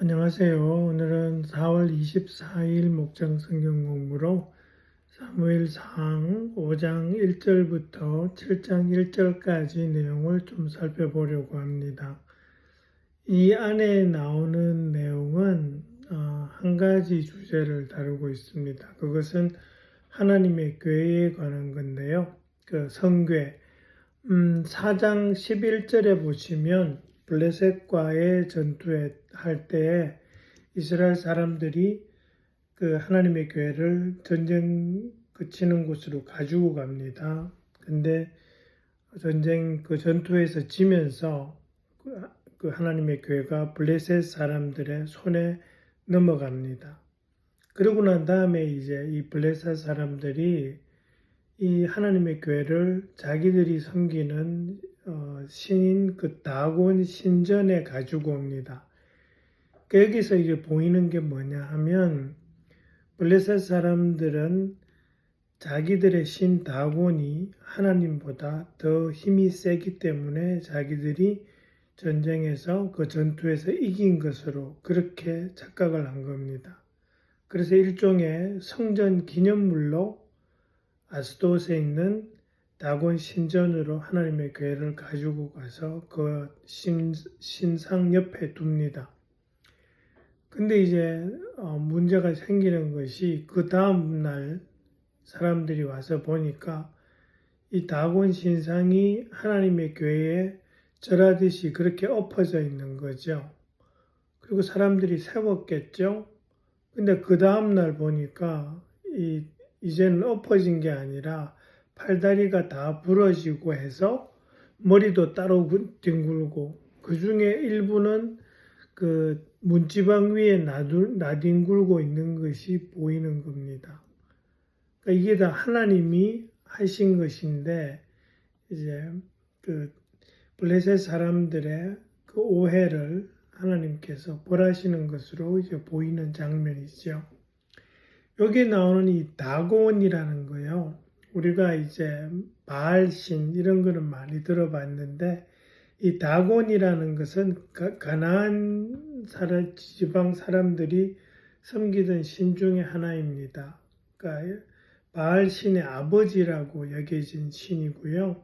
안녕하세요. 오늘은 4월 24일 목장 성경 공부로 사무엘상 5장 1절부터 7장 1절까지 내용을 좀 살펴보려고 합니다. 이 안에 나오는 내용은 한 가지 주제를 다루고 있습니다. 그것은 하나님의 교회에 관한 건데요. 그 성궤 4장 11절에 보시면 블레셋과의 전투에 할 때에 이스라엘 사람들이 그 하나님의 교회를 전쟁 그치는 곳으로 가지고 갑니다. 근데 그 전투에서 지면서 그 하나님의 교회가 블레셋 사람들의 손에 넘어갑니다. 그러고 난 다음에 이제 이 블레셋 사람들이 이 하나님의 교회를 자기들이 섬기는 신인 그 다곤 신전에 가지고 옵니다. 여기서 이제 보이는 게 뭐냐 하면 블레셋 사람들은 자기들의 신 다곤이 하나님보다 더 힘이 세기 때문에 자기들이 전쟁에서 그 전투에서 이긴 것으로 그렇게 착각을 한 겁니다. 그래서 일종의 성전 기념물로 아스돗에 있는 다곤 신전으로 하나님의 교회를 가지고 가서 그 신상 옆에 둡니다. 근데 이제 문제가 생기는 것이 그 다음 날 사람들이 와서 보니까 이 다곤 신상이 하나님의 교회에 절하듯이 그렇게 엎어져 있는 거죠. 그리고 사람들이 세웠겠죠. 근데 그 다음 날 보니까 이제는 엎어진 게 아니라 팔다리가 다 부러지고 해서 머리도 따로 뒹굴고 그 중에 일부는 그 문지방 위에 나뒹굴고 있는 것이 보이는 겁니다. 그러니까 이게 다 하나님이 하신 것인데 이제 그 블레셋 사람들의 그 오해를 하나님께서 벌하시는 것으로 이제 보이는 장면이죠. 여기 나오는 이 다곤이라는 거요. 우리가 이제 바알신 이런 거는 많이 들어봤는데 이 다곤이라는 것은 가나안 지방 사람들이 섬기던 신 중에 하나입니다. 그러니까 바알신의 아버지라고 여겨진 신이고요.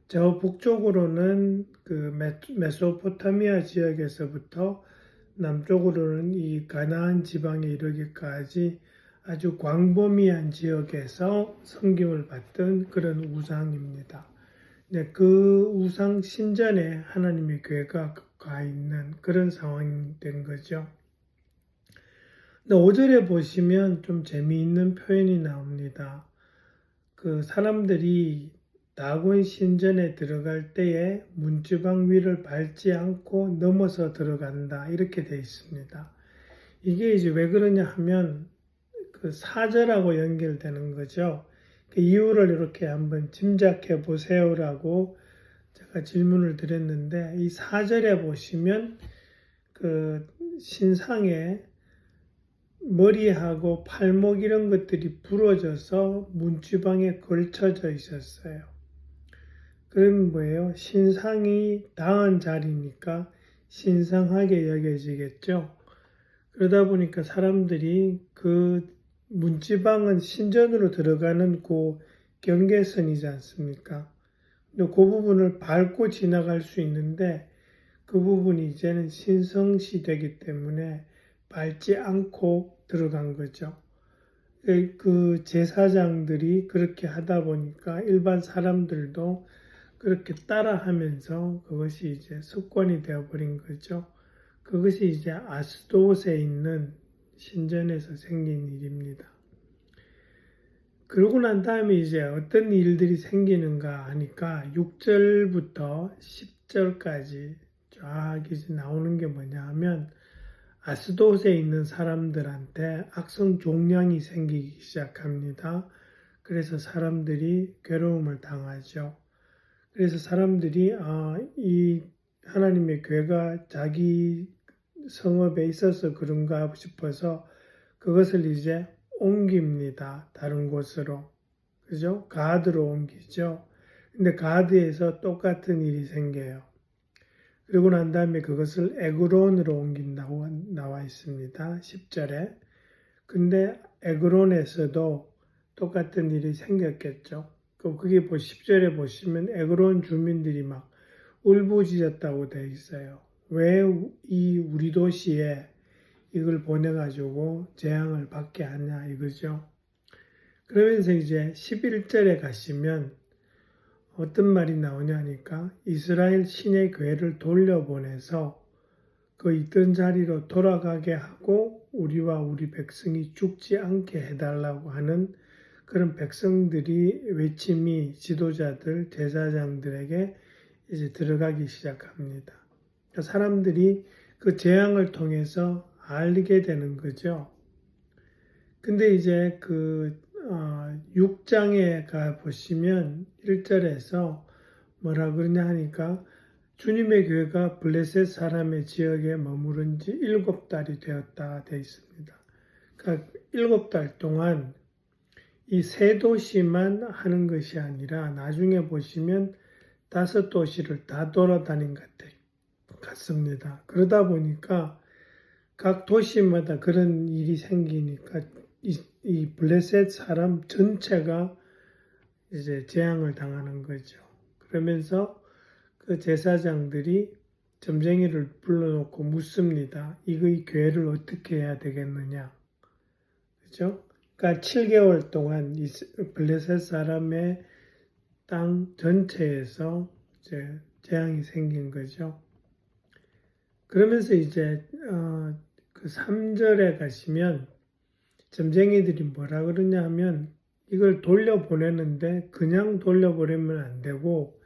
저 북쪽으로는 그 메소포타미아 지역에서부터 남쪽으로는 이 가나안 지방에 이르기까지 아주 광범위한 지역에서 섬김을 받던 그런 우상입니다. 네, 그 우상 신전에 하나님의 교회가 가 있는 그런 상황이 된 거죠. 5절에 보시면 좀 재미있는 표현이 나옵니다. 그 사람들이 다곤 신전에 들어갈 때에 문지방 위를 밟지 않고 넘어서 들어간다 이렇게 되어 있습니다. 이게 이제 왜 그러냐 하면 그 사절하고 연결되는 거죠. 그 이유를 이렇게 한번 짐작해 보세요라고 제가 질문을 드렸는데 이 사절에 보시면 그 신상에 머리하고 팔목 이런 것들이 부러져서 문지방에 걸쳐져 있었어요. 그러면 뭐예요? 신상이 당한 자리니까 신상하게 여겨지겠죠. 그러다 보니까 사람들이 그 문지방은 신전으로 들어가는 그 경계선이지 않습니까? 그 부분을 밟고 지나갈 수 있는데 그 부분이 이제는 신성시 되기 때문에 밟지 않고 들어간 거죠. 그 제사장들이 그렇게 하다 보니까 일반 사람들도 그렇게 따라하면서 그것이 이제 습관이 되어버린 거죠. 그것이 이제 아스돗에 있는 신전에서 생긴 일입니다. 그러고 난 다음에 이제 어떤 일들이 생기는가 하니까 6절부터 10절까지 쫙 이제 나오는 게 뭐냐 하면 아스돗에 있는 사람들한테 악성 종양이 생기기 시작합니다. 그래서 사람들이 괴로움을 당하죠. 그래서 사람들이 이 하나님의 교회가 자기 성읍에 있어서 그런가 싶어서 그것을 이제 옮깁니다. 다른 곳으로. 그죠? 가드로 옮기죠. 근데 가드에서 똑같은 일이 생겨요. 그리고 난 다음에 그것을 에그론으로 옮긴다고 나와 있습니다. 10절에. 근데 에그론에서도 똑같은 일이 생겼겠죠. 그게 10절에 보시면 에그론 주민들이 막 울부짖었다고 되어 있어요. 왜 이 우리 도시에 이걸 보내가지고 재앙을 받게 하냐 이거죠. 그러면서 이제 11절에 가시면 어떤 말이 나오냐니까 이스라엘 신의 교회를 돌려보내서 그 있던 자리로 돌아가게 하고 우리와 우리 백성이 죽지 않게 해달라고 하는 그런 백성들이 외침이 지도자들, 제사장들에게 이제 들어가기 시작합니다. 사람들이 그 재앙을 통해서 알게 되는 거죠. 근데 이제 6장에 가 보시면 1절에서 뭐라 그러냐 하니까 주님의 교회가 블레셋 사람의 지역에 머무른 지 7달이 되었다 되어 있습니다. 그러니까 7달 동안 이 3도시만 하는 것이 아니라 나중에 보시면 5도시를 다 돌아다닌 것 같습니다. 그러다 보니까 각 도시마다 그런 일이 생기니까 이 블레셋 사람 전체가 이제 재앙을 당하는 거죠. 그러면서 그 제사장들이 점쟁이를 불러놓고 묻습니다. 이 교회를 어떻게 해야 되겠느냐. 그죠? 그러니까 7개월 동안 이 블레셋 사람의 땅 전체에서 이제 재앙이 생긴 거죠. 그러면서 이제 그 3절에 가시면 점쟁이들이 뭐라 그러냐 하면 이걸 돌려보내는데 그냥 돌려보내면 안 되고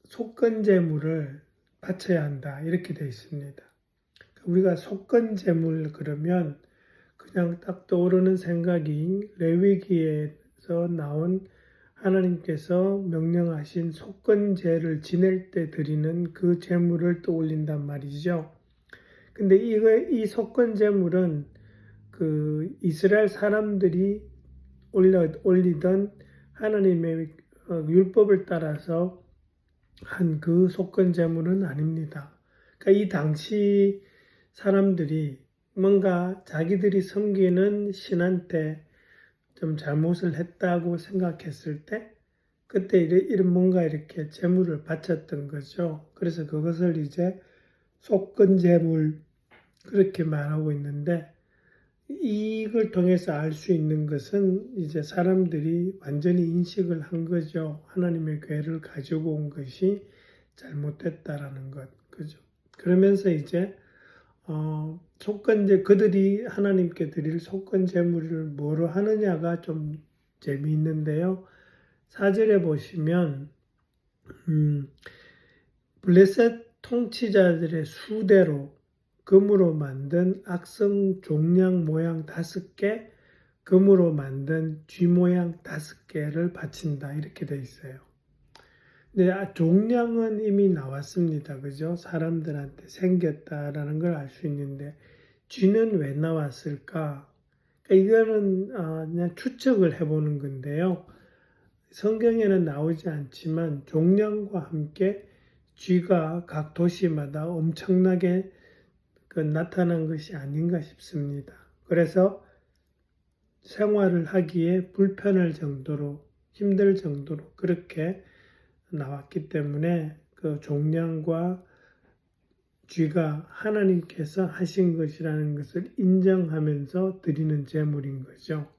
속건제물을 바쳐야 한다 이렇게 되어 있습니다. 우리가 속건제물 그러면 그냥 딱 떠오르는 생각이 레위기에서 나온 하나님께서 명령하신 속건제를 지낼 때 드리는 그 제물을 떠올린단 말이죠. 근데 이 속건제물은 그 이스라엘 사람들이 올리던 하나님의 율법을 따라서 한 그 속건제물은 아닙니다. 그러니까 이 당시 사람들이 뭔가 자기들이 섬기는 신한테 좀 잘못을 했다고 생각했을 때 그때 이런 뭔가 이렇게 제물을 바쳤던 거죠. 그래서 그것을 이제 속건제물 그렇게 말하고 있는데 이걸 통해서 알 수 있는 것은 이제 사람들이 완전히 인식을 한 거죠. 하나님의 교회를 가지고 온 것이 잘못됐다라는 것, 그죠. 그러면서 이제 속건제 그들이 하나님께 드릴 속건제물을 뭐로 하느냐가 좀 재미있는데요. 4절에 보시면 블레셋 통치자들의 수대로 금으로 만든 악성 종량 모양 5개, 금으로 만든 쥐 모양 5개를 바친다 이렇게 돼 있어요. 근데 종량은 이미 나왔습니다. 그죠? 사람들한테 생겼다라는 걸 알 수 있는데 쥐는 왜 나왔을까? 이거는 그냥 추측을 해보는 건데요. 성경에는 나오지 않지만 종량과 함께 쥐가 각 도시마다 엄청나게 나타난 것이 아닌가 싶습니다. 그래서 생활을 하기에 불편할 정도로 힘들 정도로 그렇게 나왔기 때문에 그 종량과 쥐가 하나님께서 하신 것이라는 것을 인정하면서 드리는 제물인 거죠.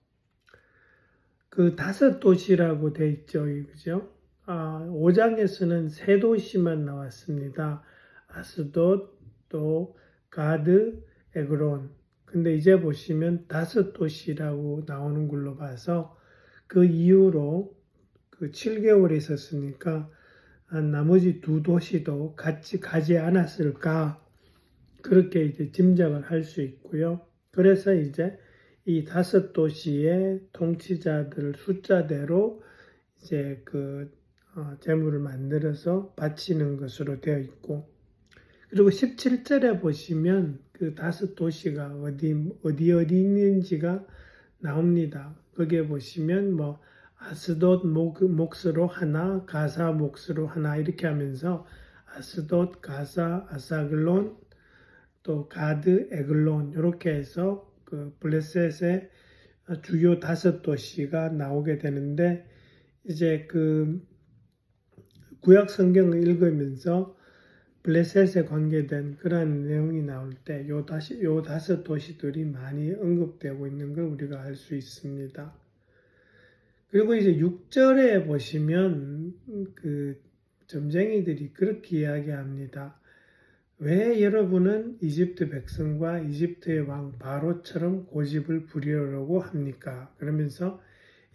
그 5도시라고 돼 있죠. 그죠? 5장에서는 3도시만 나왔습니다. 아스돗, 또 가드, 에그론. 근데 이제 보시면 5도시라고 나오는 걸로 봐서 그 이후로 그 7개월에 있었으니까 나머지 2도시도 같이 가지 않았을까 그렇게 이제 짐작을 할 수 있고요. 그래서 이제 이 5도시의 통치자들 숫자대로 이제 그 제물을 만들어서 바치는 것으로 되어 있고, 그리고 17절에 보시면 그 5도시가 어디 있는지가 나옵니다. 거기에 보시면 뭐 아스돗 몫으로 하나, 가사 몫으로 하나 이렇게 하면서 아스돗, 가사, 아사글론, 또 가드, 에글론 이렇게 해서 그 블레셋의 주요 5도시가 나오게 되는데 이제 그 구약 성경을 읽으면서 블레셋에 관계된 그런 내용이 나올 때 요 5도시들이 많이 언급되고 있는 걸 우리가 알 수 있습니다. 그리고 이제 6절에 보시면 그 점쟁이들이 그렇게 이야기합니다. 왜 여러분은 이집트 백성과 이집트의 왕 바로처럼 고집을 부리려고 합니까? 그러면서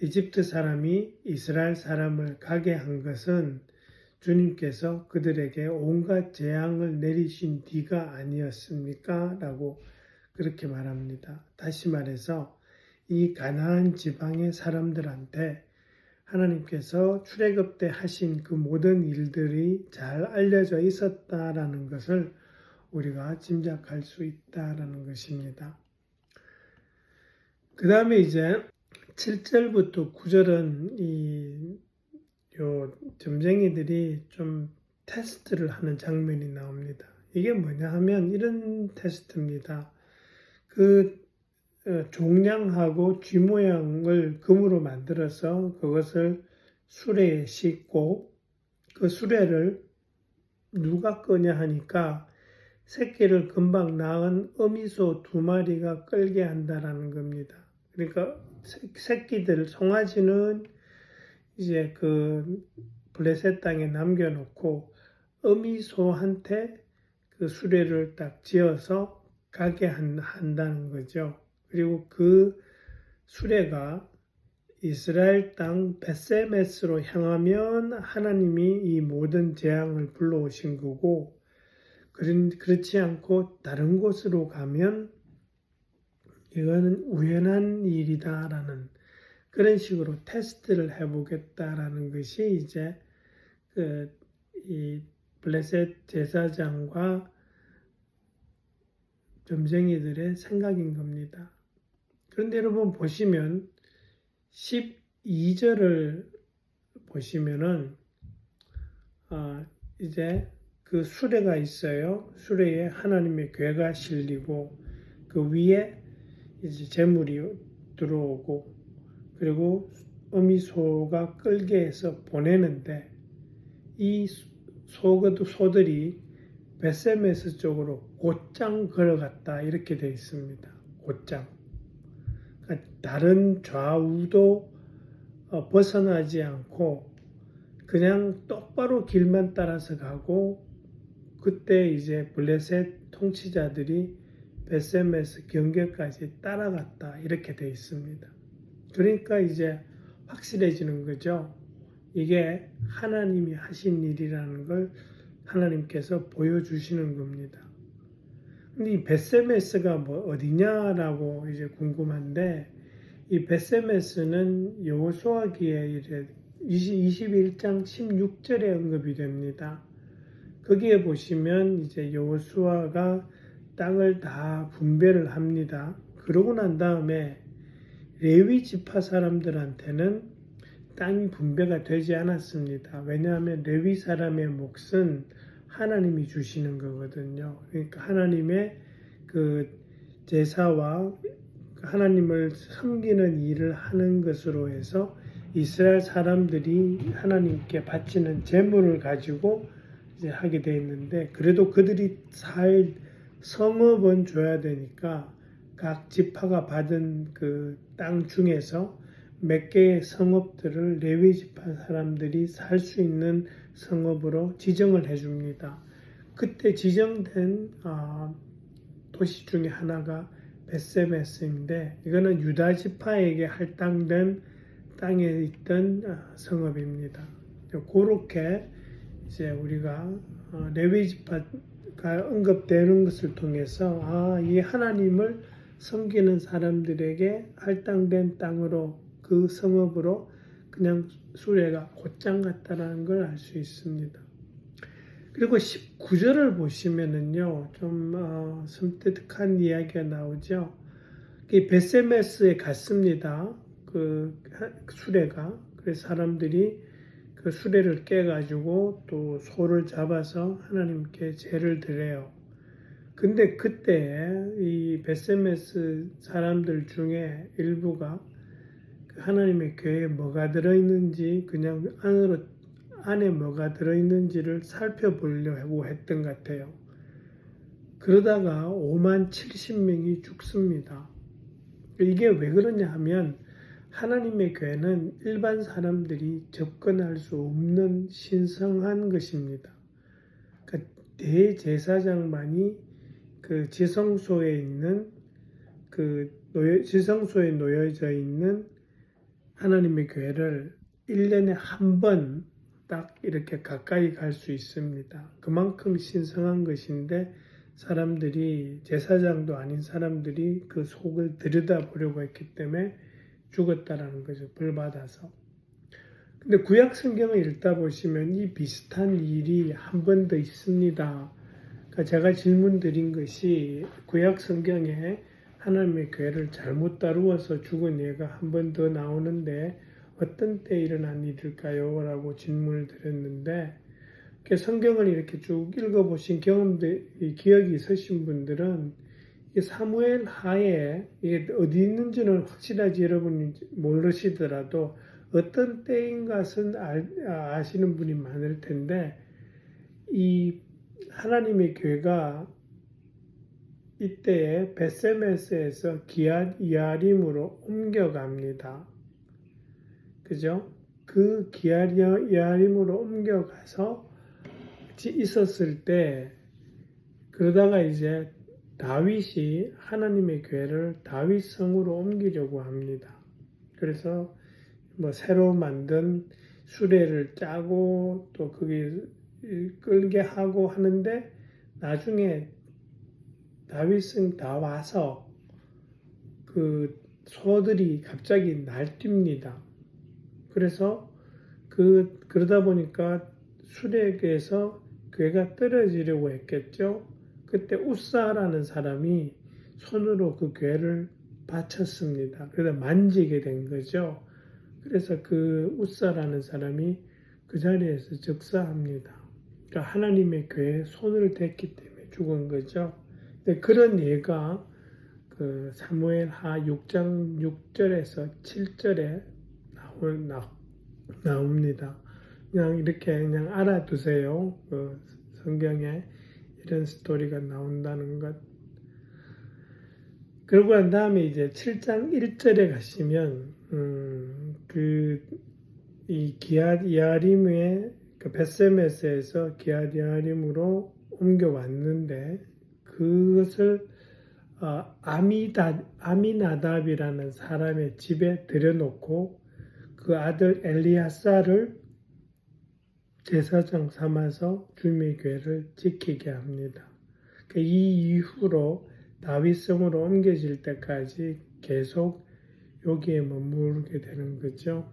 이집트 사람이 이스라엘 사람을 가게 한 것은 주님께서 그들에게 온갖 재앙을 내리신 뒤가 아니었습니까? 라고 그렇게 말합니다. 다시 말해서 이 가나안 지방의 사람들한테 하나님께서 출애굽 때 하신 그 모든 일들이 잘 알려져 있었다라는 것을 우리가 짐작할 수 있다라는 것입니다. 그 다음에 이제 7절부터 9절은 요 점쟁이들이 좀 테스트를 하는 장면이 나옵니다. 이게 뭐냐 하면 이런 테스트입니다. 그 종량하고 쥐 모양을 금으로 만들어서 그것을 수레에 싣고 그 수레를 누가 끄냐 하니까 새끼를 금방 낳은 어미소 2마리가 끌게 한다라는 겁니다. 그러니까 새끼들 송아지는 이제 그 블레셋 땅에 남겨놓고 어미소한테 그 수레를 딱 지어서 가게 한다는 거죠. 그리고 그 수레가 이스라엘 땅 벳세메스로 향하면 하나님이 이 모든 재앙을 불러오신 거고, 그렇지 않고 다른 곳으로 가면 이거는 우연한 일이다라는 그런 식으로 테스트를 해보겠다라는 것이 이제 이 블레셋 제사장과 점쟁이들의 생각인 겁니다. 그런데 여러분 보시면 12절을 보시면은 이제 그 수레가 있어요. 수레에 하나님의 궤가 실리고 그 위에 이제 재물이 들어오고 그리고 어미소가 끌게 해서 보내는데 이 소들이 벳세메스 쪽으로 곧장 걸어갔다 이렇게 되어 있습니다. 곧장. 그러니까 다른 좌우도 벗어나지 않고 그냥 똑바로 길만 따라서 가고 그때 이제 블레셋 통치자들이 벳세메스 경계까지 따라갔다 이렇게 되어 있습니다. 그러니까 이제 확실해지는 거죠. 이게 하나님이 하신 일이라는 걸 하나님께서 보여주시는 겁니다. 근데 이 벳세메스가 뭐 어디냐라고 이제 궁금한데 이 벳세메스는 여호수아기에 21장 16절에 언급이 됩니다. 거기에 보시면 이제 여호수아가 땅을 다 분배를 합니다. 그러고 난 다음에 레위 지파 사람들한테는 땅이 분배가 되지 않았습니다. 왜냐하면 레위 사람의 몫은 하나님이 주시는 거거든요. 그러니까 하나님의 그 제사와 하나님을 섬기는 일을 하는 것으로 해서 이스라엘 사람들이 하나님께 바치는 제물을 가지고 이제 하게 돼 있는데 그래도 그들이 살 성읍은 줘야 되니까 각 지파가 받은 그 땅 중에서 몇 개의 성읍들을 레위 지파 사람들이 살 수 있는 성읍으로 지정을 해줍니다. 그때 지정된 도시 중에 하나가 벳세메스인데 이거는 유다 지파에게 할당된 땅에 있던 성읍입니다. 그렇게 이제 우리가 레위 지파가 언급되는 것을 통해서 이 하나님을 섬기는 사람들에게 할당된 땅으로 그 성읍으로 그냥 수레가 곧장 갔다라는 걸 알 수 있습니다. 그리고 19절을 보시면은요, 좀 섬뜩한 이야기가 나오죠. 벳세메스에 갔습니다. 그 수레가. 그래서 사람들이 그 수레를 깨가지고 또 소를 잡아서 하나님께 제를 드려요. 근데 그때 이 베세메스 사람들 중에 일부가 그 하나님의 교회에 뭐가 들어있는지 그냥 안에 뭐가 들어있는지를 살펴보려고 했던 것 같아요. 그러다가 5만 70명이 죽습니다. 이게 왜 그러냐 하면 하나님의 교회는 일반 사람들이 접근할 수 없는 신성한 것입니다. 그러니까 대제사장만이 그 지성소에 있는 지성소에 놓여져 있는 하나님의 교회를 1년에 한 번 딱 이렇게 가까이 갈 수 있습니다. 그만큼 신성한 것인데 사람들이 제사장도 아닌 사람들이 그 속을 들여다보려고 했기 때문에 죽었다라는 거죠. 벌 받아서. 근데 구약 성경을 읽다 보시면 이 비슷한 일이 한 번 더 있습니다. 그러니까 제가 질문 드린 것이 구약 성경에 하나님의 교회를 잘못 다루어서 죽은 예가 한 번 더 나오는데 어떤 때 일어난 일일까요? 라고 질문을 드렸는데 성경을 이렇게 쭉 읽어보신 기억이 있으신 분들은 사무엘 하에 이게 어디 있는지는 확실하지 여러분이 모르시더라도 어떤 때인 것은 아시는 분이 많을 텐데 이 하나님의 교회가 이때에 베세메스에서 기앗 야림으로 옮겨갑니다. 그죠? 그 기앗 야림으로 옮겨가서 있었을 때 그러다가 이제 다윗이 하나님의 교회를 다윗성으로 옮기려고 합니다. 그래서 뭐 새로 만든 수레를 짜고 또 그게 끌게 하고 하는데 나중에 다윗은 다 와서 그 소들이 갑자기 날뜁니다. 그래서 그러다 보니까 수레에서 괴가 떨어지려고 했겠죠. 그때 우사라는 사람이 손으로 그 괴를 받쳤습니다. 그래서 만지게 된 거죠. 그래서 그 우사라는 사람이 그 자리에서 즉사합니다. 그러니까 하나님의 괴에 손을 댔기 때문에 죽은 거죠. 그런 예가 그 사무엘 하 6장 6절에서 7절에 나옵니다. 그냥 이렇게 그냥 알아두세요. 그 성경에 이런 스토리가 나온다는 것. 그러고 난 다음에 이제 7장 1절에 가시면 이 기앗 야림의 그 베세메스에서 기앗 야림으로 옮겨왔는데 그것을 아미나답이라는 사람의 집에 들여놓고 그 아들 엘리야사를 제사장 삼아서 주님의 교회를 지키게 합니다. 이 이후로 다윗성으로 옮겨질 때까지 계속 여기에 머무르게 되는 거죠.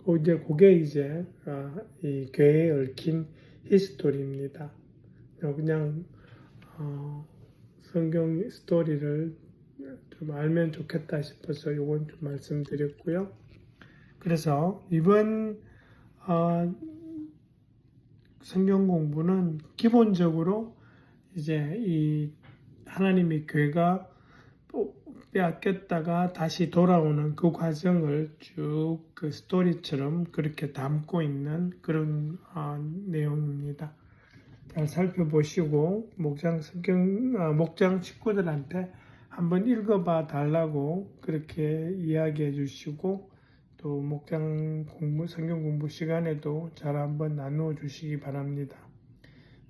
그게 이제 이 교회에 얽힌 히스토리입니다. 그냥 성경 스토리를 좀 알면 좋겠다 싶어서 이건 좀 말씀드렸고요. 그래서 이번 성경 공부는 기본적으로 이제 이 하나님의 교회가 빼앗겼다가 다시 돌아오는 그 과정을 쭉 그 스토리처럼 그렇게 담고 있는 그런 내용입니다. 잘 살펴보시고 목장 식구들한테 한번 읽어봐 달라고 그렇게 이야기해 주시고 또 목장 성경 공부 시간에도 잘 한번 나누어 주시기 바랍니다.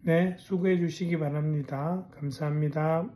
네, 수고해 주시기 바랍니다. 감사합니다.